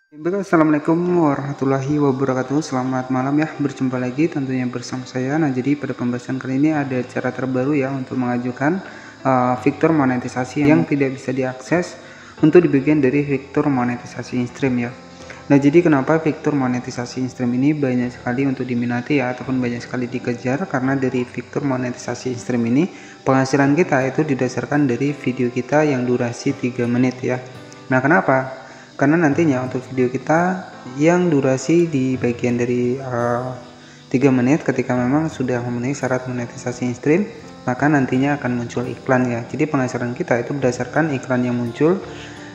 Baik, assalamualaikum warahmatullahi wabarakatuh. Selamat malam ya, berjumpa lagi tentunya bersama saya. Nah, jadi pada pembahasan kali ini ada cara terbaru ya untuk mengajukan fitur monetisasi yang tidak bisa diakses untuk di bagian dari fitur monetisasi in-stream ya. Nah, jadi kenapa fitur monetisasi in-stream ini banyak sekali untuk diminati ya, ataupun banyak sekali dikejar, karena dari fitur monetisasi in-stream ini penghasilan kita itu didasarkan dari video kita yang durasi 3 menit ya. Nah, kenapa? Karena nantinya untuk video kita yang durasi di bagian dari 3 menit ketika memang sudah memenuhi syarat monetisasi in-stream, maka nantinya akan muncul iklan ya. Jadi penghasilan kita itu berdasarkan iklan yang muncul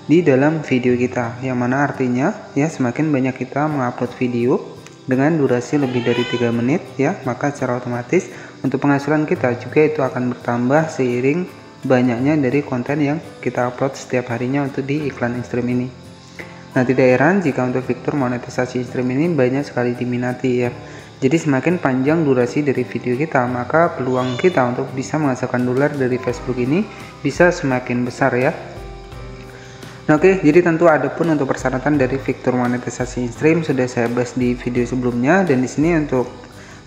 di dalam video kita, yang mana artinya ya semakin banyak kita mengupload video dengan durasi lebih dari 3 menit ya, maka secara otomatis untuk penghasilan kita juga itu akan bertambah seiring banyaknya dari konten yang kita upload setiap harinya untuk di iklan in-stream ini. Nah, tidak heran jika untuk fitur monetisasi in-stream ini banyak sekali diminati ya. Jadi semakin panjang durasi dari video kita, maka peluang kita untuk bisa menghasilkan dolar dari Facebook ini bisa semakin besar ya. Nah, oke, jadi tentu ada pun untuk persyaratan dari fitur monetisasi in-stream sudah saya bahas di video sebelumnya, dan di sini untuk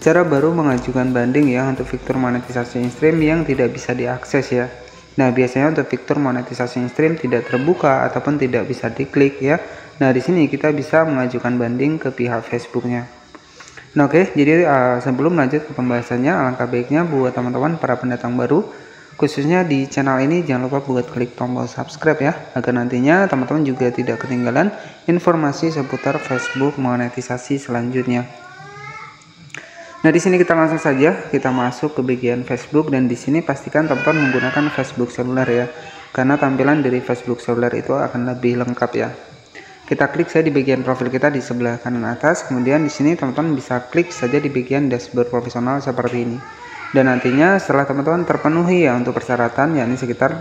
cara baru mengajukan banding ya untuk fitur monetisasi in-stream yang tidak bisa diakses ya. Nah, biasanya untuk fitur monetisasi in-stream tidak terbuka ataupun tidak bisa diklik ya. Nah, di sini kita bisa mengajukan banding ke pihak Facebooknya. Nah, oke, jadi sebelum lanjut ke pembahasannya, alangkah baiknya buat teman-teman para pendatang baru, khususnya di channel ini, jangan lupa buat klik tombol subscribe ya, agar nantinya teman-teman juga tidak ketinggalan informasi seputar Facebook monetisasi selanjutnya. Nah, di sini kita langsung saja kita masuk ke bagian Facebook, dan di sini pastikan teman-teman menggunakan Facebook seluler ya, karena tampilan dari Facebook seluler itu akan lebih lengkap ya. Kita klik saja di bagian profil kita di sebelah kanan atas, kemudian di sini teman-teman bisa klik saja di bagian dashboard profesional seperti ini. Dan nantinya setelah teman-teman terpenuhi ya untuk persyaratan, yakni sekitar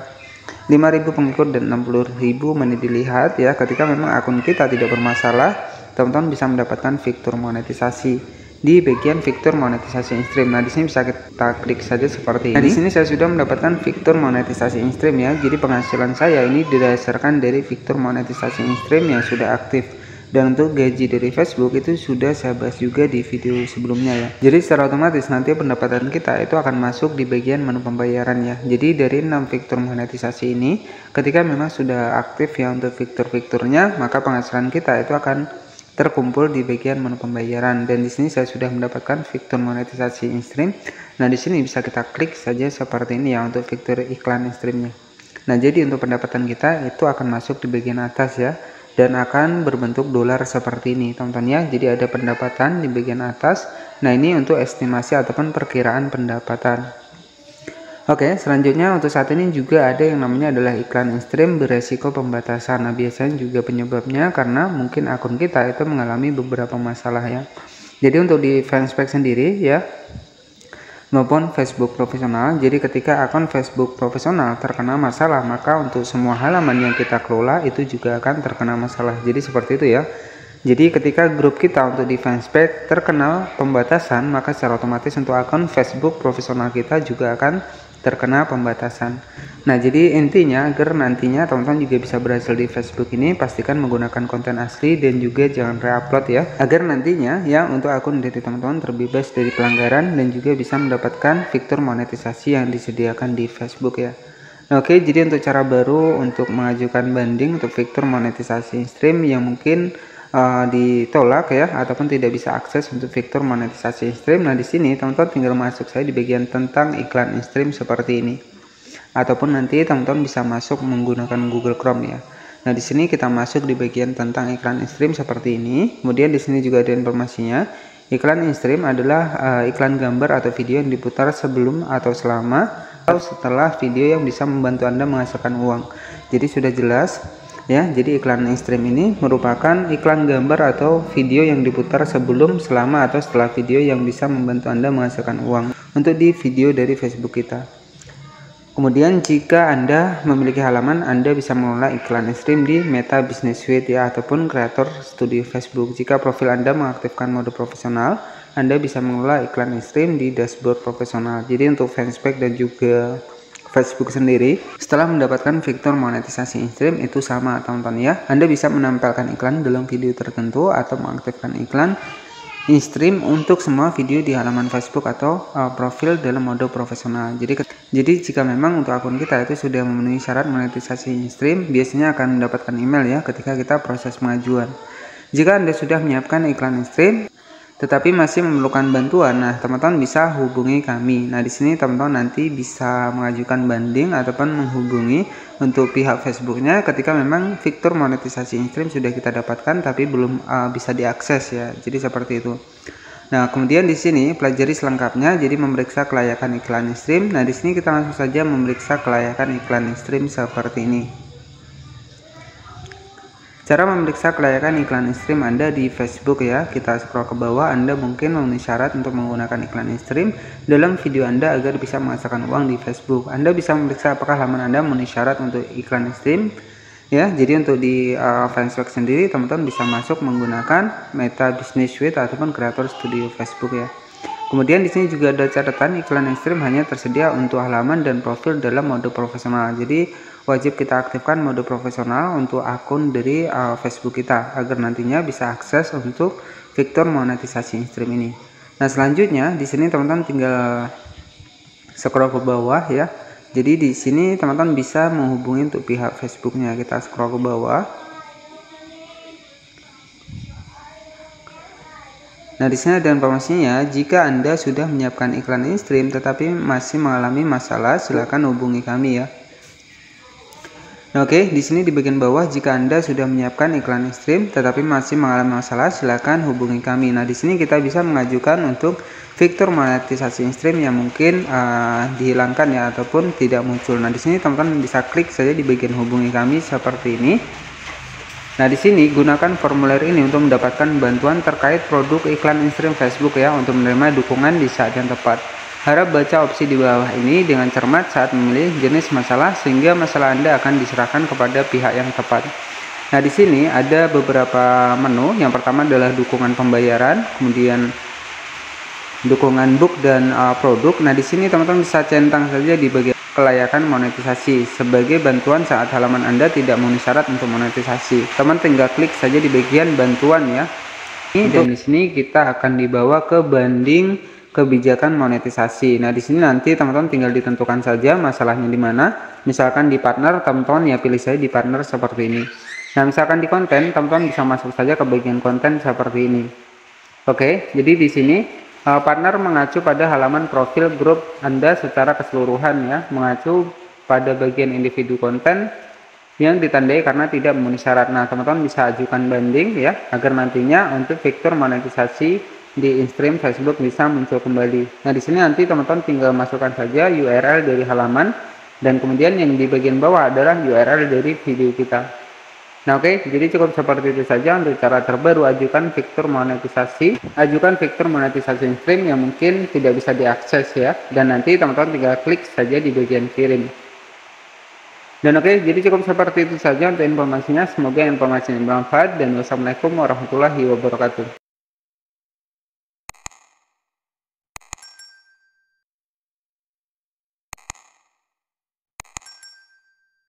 5.000 pengikut dan 60.000 menit dilihat ya, ketika memang akun kita tidak bermasalah, teman-teman bisa mendapatkan fitur monetisasi di bagian fitur monetisasi in-stream. Nah, di sini bisa kita klik saja seperti ini. Nah, di sini saya sudah mendapatkan fitur monetisasi in-stream ya. Jadi penghasilan saya ini didasarkan dari fitur monetisasi in-stream yang sudah aktif. Dan untuk gaji dari Facebook itu sudah saya bahas juga di video sebelumnya ya. Jadi secara otomatis nanti pendapatan kita itu akan masuk di bagian menu pembayaran ya. Jadi dari 6 fitur monetisasi ini, ketika memang sudah aktif ya untuk fitur-fiturnya, maka penghasilan kita itu akan terkumpul di bagian menu pembayaran. Dan di sini saya sudah mendapatkan fitur monetisasi in-stream. Nah, di sini bisa kita klik saja seperti ini ya untuk fitur iklan in-streamnya. Nah, jadi untuk pendapatan kita itu akan masuk di bagian atas ya, dan akan berbentuk dolar seperti ini teman-teman ya. Jadi ada pendapatan di bagian atas. Nah, ini untuk estimasi ataupun perkiraan pendapatan. Oke, selanjutnya untuk saat ini juga ada yang namanya adalah iklan in-stream beresiko pembatasan. Nah, biasanya juga penyebabnya karena mungkin akun kita itu mengalami beberapa masalah ya. Jadi untuk di fanspage sendiri ya, maupun Facebook profesional, jadi ketika akun Facebook profesional terkena masalah, maka untuk semua halaman yang kita kelola itu juga akan terkena masalah. Jadi seperti itu ya. Jadi ketika grup kita untuk di fanspage terkena pembatasan, maka secara otomatis untuk akun Facebook profesional kita juga akan terkena pembatasan. Nah, jadi intinya agar nantinya teman-teman juga bisa berhasil di Facebook ini, pastikan menggunakan konten asli dan juga jangan re-upload ya, agar nantinya ya untuk akun dari teman-teman terbebas dari pelanggaran dan juga bisa mendapatkan fitur monetisasi yang disediakan di Facebook ya. Nah, oke, jadi untuk cara baru untuk mengajukan banding untuk fitur monetisasi in-stream yang mungkin ditolak ya, ataupun tidak bisa akses untuk fitur monetisasi in-stream. Nah, di sini teman-teman tinggal masuk saya di bagian tentang iklan in-stream seperti ini, ataupun nanti teman-teman bisa masuk menggunakan Google Chrome ya. Nah, di sini kita masuk di bagian tentang iklan in-stream seperti ini. Kemudian di sini juga ada informasinya. Iklan in-stream adalah iklan gambar atau video yang diputar sebelum atau selama atau setelah video yang bisa membantu Anda menghasilkan uang. Jadi sudah jelas ya, jadi iklan in-stream ini merupakan iklan gambar atau video yang diputar sebelum, selama, atau setelah video yang bisa membantu Anda menghasilkan uang untuk di video dari Facebook kita. Kemudian jika Anda memiliki halaman, Anda bisa mengelola iklan in-stream di Meta Business Suite ya, ataupun Creator Studio Facebook. Jika profil Anda mengaktifkan mode profesional, Anda bisa mengelola iklan in-stream di dashboard profesional. Jadi untuk fanspage dan juga Facebook sendiri. Setelah mendapatkan fitur monetisasi in-stream itu sama teman-teman ya. Anda bisa menempelkan iklan dalam video tertentu atau mengaktifkan iklan in-stream untuk semua video di halaman Facebook atau profil dalam mode profesional. Jadi jika memang untuk akun kita itu sudah memenuhi syarat monetisasi in-stream, biasanya akan mendapatkan email ya ketika kita proses pengajuan. Jika Anda sudah menyiapkan iklan in-stream tetapi masih memerlukan bantuan, nah teman-teman bisa hubungi kami. Nah di sini teman-teman nanti bisa mengajukan banding ataupun menghubungi untuk pihak Facebooknya ketika memang fitur monetisasi in-stream sudah kita dapatkan tapi belum bisa diakses ya. Jadi seperti itu. Nah kemudian di sini pelajari selengkapnya. Jadi memeriksa kelayakan iklan in-stream. Nah di sini kita langsung saja memeriksa kelayakan iklan in-stream seperti ini. Cara memeriksa kelayakan iklan in-stream Anda di Facebook ya, kita scroll ke bawah. Anda mungkin memenuhi syarat untuk menggunakan iklan in-stream dalam video Anda agar bisa menghasilkan uang di Facebook. Anda bisa memeriksa apakah halaman Anda memenuhi syarat untuk iklan in-stream ya. Jadi untuk di Facebook sendiri teman-teman bisa masuk menggunakan Meta Business Suite ataupun Creator Studio Facebook ya. Kemudian di sini juga ada catatan iklan in-stream hanya tersedia untuk halaman dan profil dalam mode profesional. Jadi wajib kita aktifkan mode profesional untuk akun dari Facebook kita agar nantinya bisa akses untuk fitur monetisasi in-stream ini. Nah selanjutnya di sini teman-teman tinggal scroll ke bawah ya. Jadi di sini teman-teman bisa menghubungi untuk pihak Facebooknya. Kita scroll ke bawah. Nah, di sini ada informasinya, jika Anda sudah menyiapkan iklan in-stream tetapi masih mengalami masalah, silakan hubungi kami ya. Nah, oke, di sini di bagian bawah jika Anda sudah menyiapkan iklan in-stream tetapi masih mengalami masalah, silakan hubungi kami. Nah, di sini kita bisa mengajukan untuk fitur monetisasi in-stream yang mungkin dihilangkan ya ataupun tidak muncul. Nah, di sini teman-teman bisa klik saja di bagian hubungi kami seperti ini. Nah, di sini gunakan formulir ini untuk mendapatkan bantuan terkait produk iklan in-stream Facebook ya untuk menerima dukungan di saat yang tepat. Harap baca opsi di bawah ini dengan cermat saat memilih jenis masalah sehingga masalah Anda akan diserahkan kepada pihak yang tepat. Nah, di sini ada beberapa menu. Yang pertama adalah dukungan pembayaran, kemudian dukungan book dan produk. Nah, di sini teman-teman bisa centang saja di bagian kelayakan monetisasi sebagai bantuan saat halaman Anda tidak memenuhi syarat untuk monetisasi. Teman tinggal klik saja di bagian bantuan ya. Dan di sini kita akan dibawa ke banding kebijakan monetisasi. Nah, di sini nanti teman-teman tinggal ditentukan saja masalahnya di mana. Misalkan di partner, teman-teman ya pilih saya di partner seperti ini. Nah, misalkan di konten, teman-teman bisa masuk saja ke bagian konten seperti ini. Oke, jadi di sini partner mengacu pada halaman profil grup Anda secara keseluruhan ya, mengacu pada bagian individu konten yang ditandai karena tidak memenuhi syarat. Nah, teman-teman bisa ajukan banding ya, agar nantinya untuk fitur monetisasi di in-stream Facebook bisa muncul kembali. Nah, di sini nanti teman-teman tinggal masukkan saja URL dari halaman dan kemudian yang di bagian bawah adalah URL dari video kita. Nah, oke, jadi cukup seperti itu saja untuk cara terbaru ajukan fitur monetisasi in-stream yang mungkin tidak bisa diakses ya, dan nanti teman-teman tinggal klik saja di bagian kirim. Dan oke, jadi cukup seperti itu saja untuk informasinya. Semoga informasinya bermanfaat dan wassalamualaikum warahmatullahi wabarakatuh.